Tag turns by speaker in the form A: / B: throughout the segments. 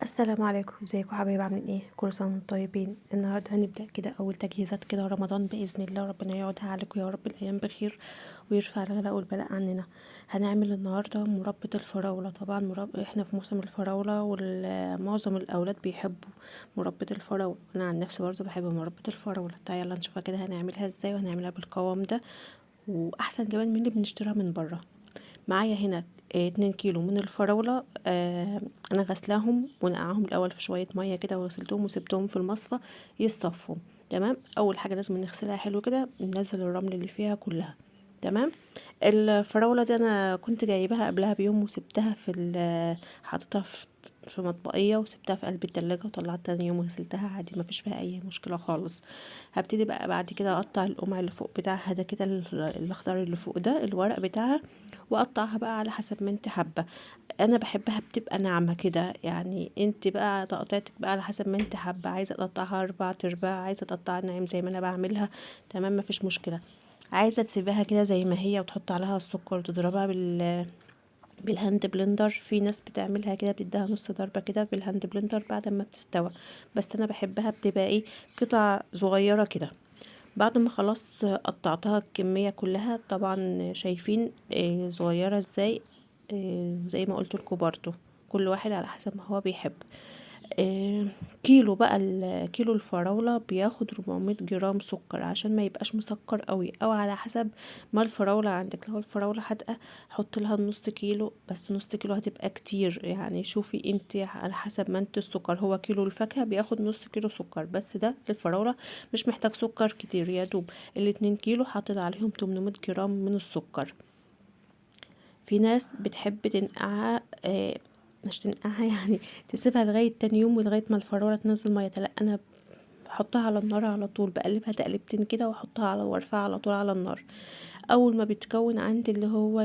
A: السلام عليكم، ازيكم حبايبي؟ عاملين ايه؟ كل سنه وانتم طيبين. النهارده هنبدا كده اول تجهيزات كده رمضان باذن الله. ربنا يقعدها عليكم يا رب الايام بخير ويرفع الغلاء والبلاء عننا. هنعمل النهارده مربى الفراوله. طبعا احنا في موسم الفراوله ومعظم الاولاد بيحبوا مربى الفراوله. انا عن نفسي برضه بحب مربى الفراوله. تعالى يلا نشوفها كده هنعملها ازاي، وهنعملها بالقوام ده واحسن كمان من اللي بنشتريها من بره. معايا هنا 2 كيلو من الفراولة. انا غسلاهم ونقعهم الاول في شوية مية كده، وغسلتهم وسبتهم في المصفى يصفوا. تمام. اول حاجة لازم نغسلها حلو كده، ننزل الرمل اللي فيها كلها. تمام. الفراولة دي انا كنت جايباها قبلها بيوم وسبتها حطيتها في مطبقية وسبتها في قلب التلاجة، وطلعت تاني يوم غسلتها عادي، ما فيش فيها اي مشكلة خالص. هبتدي بقى بعد كده اقطع القمع اللي فوق بتاعها ده كده، الاخضر اللي فوق ده الورق بتاعها، واقطعها بقى على حسب ما انت حابه. انا بحبها بتبقى ناعمه كده، يعني انت بقى تقطيعتك بقى على حسب ما انت حابه. عايزه اقطعها 4 ارباع، عايزه تقطعها ناعم زي ما انا بعملها. تمام، مفيش مشكله. عايزه تسيبها كده زي ما هي وتحط عليها السكر وتضربها بالهاند بلندر. في ناس بتعملها كده، بتديها نص ضربه كده بالهاند بلندر بعد ما بتستوى. بس انا بحبها بتبقى ايه، قطع صغيره كده. بعد ما خلاص قطعتها الكمية كلها، طبعا شايفين صغيرة ازاي. زي ما قلت لكم برضو، كل واحد على حسب ما هو بيحب. آه، كيلو بقى كيلو الفراولة بياخد 400 جرام سكر عشان ما يبقاش مسكر قوي، او على حسب ما الفراولة عندك. لو الفراولة حادقة حط لها نص كيلو، بس نص كيلو هتبقى كتير يعني. شوفي انت على حسب ما انت السكر. هو كيلو الفاكهة بياخد نص كيلو سكر، بس ده الفراولة مش محتاج سكر كتير، يا دوب ال2 كيلو حطيت عليهم 800 جرام من السكر. في ناس بتحب تنقعها، مش تنقعها يعني تسيبها لغاية تاني يوم ولغاية ما الفرارة تنزل مية. لا، انا بحطها على النار على طول، بقلبها تقلبتين كده واحطها على وارفعها على طول على النار. اول ما بتكون عندي اللي هو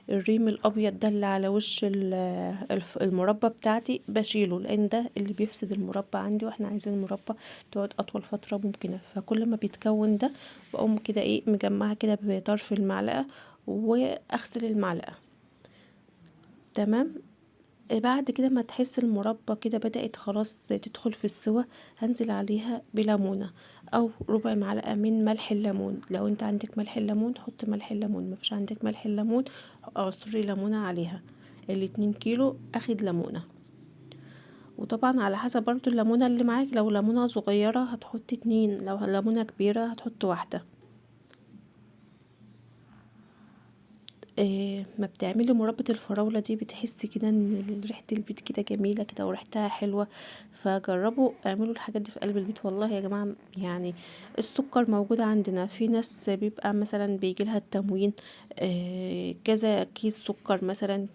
A: الريم الابيض ده اللي على وش المربى بتاعتي بشيله، لان ده اللي بيفسد المربى عندي، واحنا عايزين المربى تقعد اطول فتره ممكنه. فكل ما بيتكون ده بقوم كده ايه مجمعها كده بطرف المعلقه واغسل المعلقه. تمام. بعد كده ما تحس المربى كده بدأت خلاص تدخل في السوا، هنزل عليها بليمونة او ربع معلقة من ملح الليمون. لو انت عندك ملح الليمون حط ملح الليمون، مفيش عندك ملح الليمون عصري ليمونة عليها. ال2 كيلو اخد ليمونة. وطبعا على حسب برضو الليمونة اللي معاك، لو ليمونة صغيرة هتحط 2، لو ليمونة كبيرة هتحط واحدة. ما بتعملي مربى الفراولة دي بتحسي كده ان ريحة البيت كده جميلة كده وريحتها حلوة. فجربوا اعملوا الحاجات دي في قلب البيت والله يا جماعة. يعني السكر موجود عندنا، في ناس بيبقى مثلا بيجيلها التموين كذا كيس سكر مثلا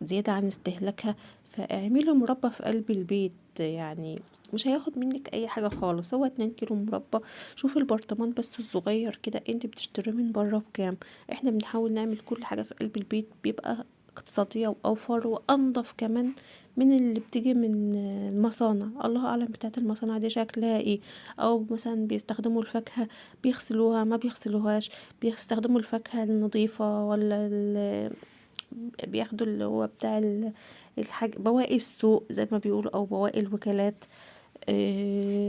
A: زيادة عن استهلاكها، فاعملي مربى في قلب البيت يعني. مش هياخد منك اي حاجة خالص، هو 2 كيلو مربى. شوف البرطمان بس الصغير كده انت بتشتريه من بره بكام. احنا بنحاول نعمل كل حاجة في قلب البيت، بيبقى اقتصادية واوفر وانضف كمان من اللي بتيجي من المصانع. الله اعلم بتاعت المصانع دي شكلها ايه، او مثلا بيستخدموا الفاكهة بيغسلوها ما بيغسلوهاش، بيستخدموا الفاكهة النظيفة ولا بياخدوا اللي هو بتاع الحاجة بواقي السوق زي ما بيقولوا، او بواقي الوكالات.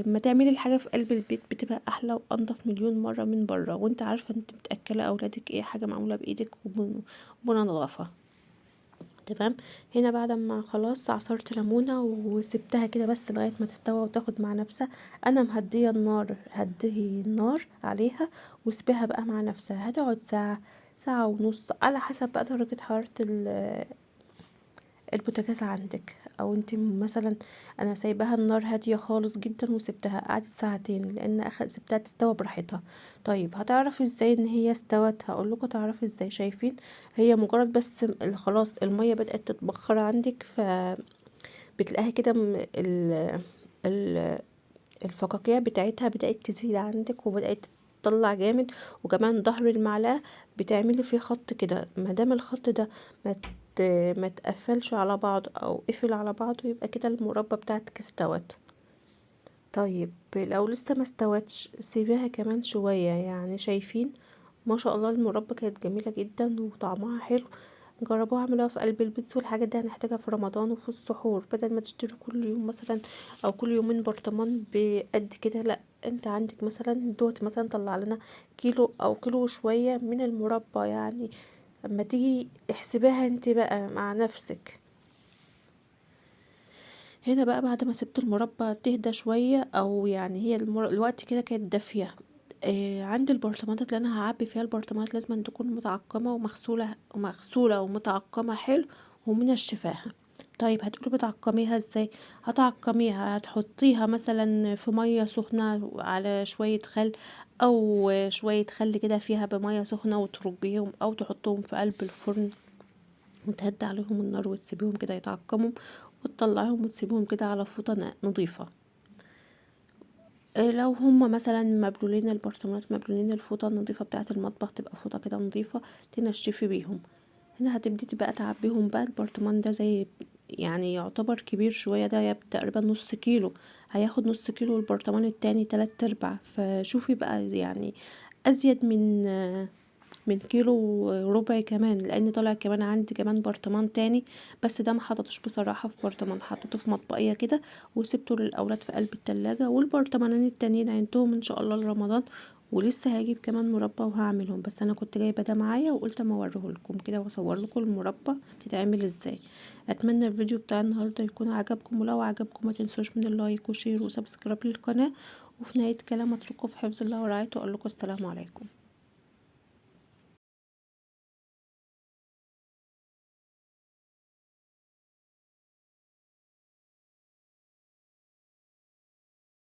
A: ما تعملي الحاجة في قلب البيت بتبقى احلى وانضف مليون مرة من بره، وانت عارفة انت بتأكلي اولادك ايه، حاجة معمولة بايدك وبنظافة. تمام. هنا بعد ما خلاص عصرت ليمونة وسبتها كده بس لغاية ما تستوى وتاخد مع نفسها. انا مهدية النار، هدي النار عليها وسيبها بقى مع نفسها. هتقعد ساعة، ساعة ونص على حسب بقى درجة حرارة البوتاجاز عندك. او انت مثلا، انا سايباها النار هاديه خالص جدا وسبتها قعدت ساعتين لان سبتها تستوى براحتها. طيب هتعرفي ازاي ان هي استوت؟ هقول لكم تعرفي ازاي. شايفين هي مجرد بس خلاص الميه بدات تتبخر عندك، فبتلاقيها كده ال- الفقاقيع بتاعتها بدات تزيد عندك وبدات تطلع جامد. وكمان ظهر المعلقه بتعملي فيه خط كده، ما دام الخط ده ما ما تقفلش على بعض او قفل على بعض، يبقى كده المربى بتاعتك استوت. طيب لو لسه ما استوتش سيبيها كمان شوية يعني. شايفين ما شاء الله المربى كانت جميلة جدا وطعمها حلو. جربوها اعملوها في قلب البيت، والحاجات دي هنحتاجها في رمضان وفي السحور، بدل ما تشتري كل يوم مثلا او كل يومين برطمان بقد كده. لا، انت عندك مثلا دوت مثلا طلع لنا كيلو او كيلو وشوية من المربى يعني. اما تيجي احسبيها انت بقى مع نفسك. هنا بقى بعد ما سبت المربى تهدى شوية، او يعني هي الوقت كده كانت دافية. عندي البرطمانات اللي انا هعبي فيها، البرطمانات لازم أن تكون متعقمة ومغسولة ومتعقمة حلو ومنشفاها. طيب هتقولي بتعقميها ازاي؟ هتعقميها، هتحطيها مثلا في مية سخنة على شوية خل، او شوية خل كده فيها بمية سخنة وترجيهم، او تحطهم في قلب الفرن وتهدي عليهم النار وتسيبيهم كده يتعقموا، وتطلعيهم وتسيبيهم كده على فوطة نظيفة. لو هما مثلا مبلولين البرطمانات، مبلولين الفوطة النظيفة بتاعة المطبخ، تبقى فوطة كده نظيفة تنشفي بيهم. هنا هتبتدي بقى تعبيهم بقى. البرطمان ده زي يعني يعتبر كبير شوية، ده تقريبا نص كيلو، هياخد نص كيلو، البرطمان التاني 3/4. فشوفي بقى يعني ازيد من كيلو ربع كمان، لان طالع كمان عندي كمان برطمان تاني، بس ده ما حطيتوش بصراحه في برطمان، حطيته في مطبقيه كده وسبته للاولاد في قلب التلاجة. والبرطمانين التانيين عينتهم ان شاء الله لرمضان، ولسه هجيب كمان مربى وهعملهم، بس انا كنت جايبه ده معايا وقلت اما اوريهولكم كده واصور لكم المربى بتتعمل ازاي. اتمنى الفيديو بتاع النهارده يكون عجبكم، ولو عجبكم ما تنسوش من اللايك وشير وسبسكرايب للقناه. وفي نهايه كلام اترككم في حفظ الله ورعايته، اقول لكم السلام عليكم.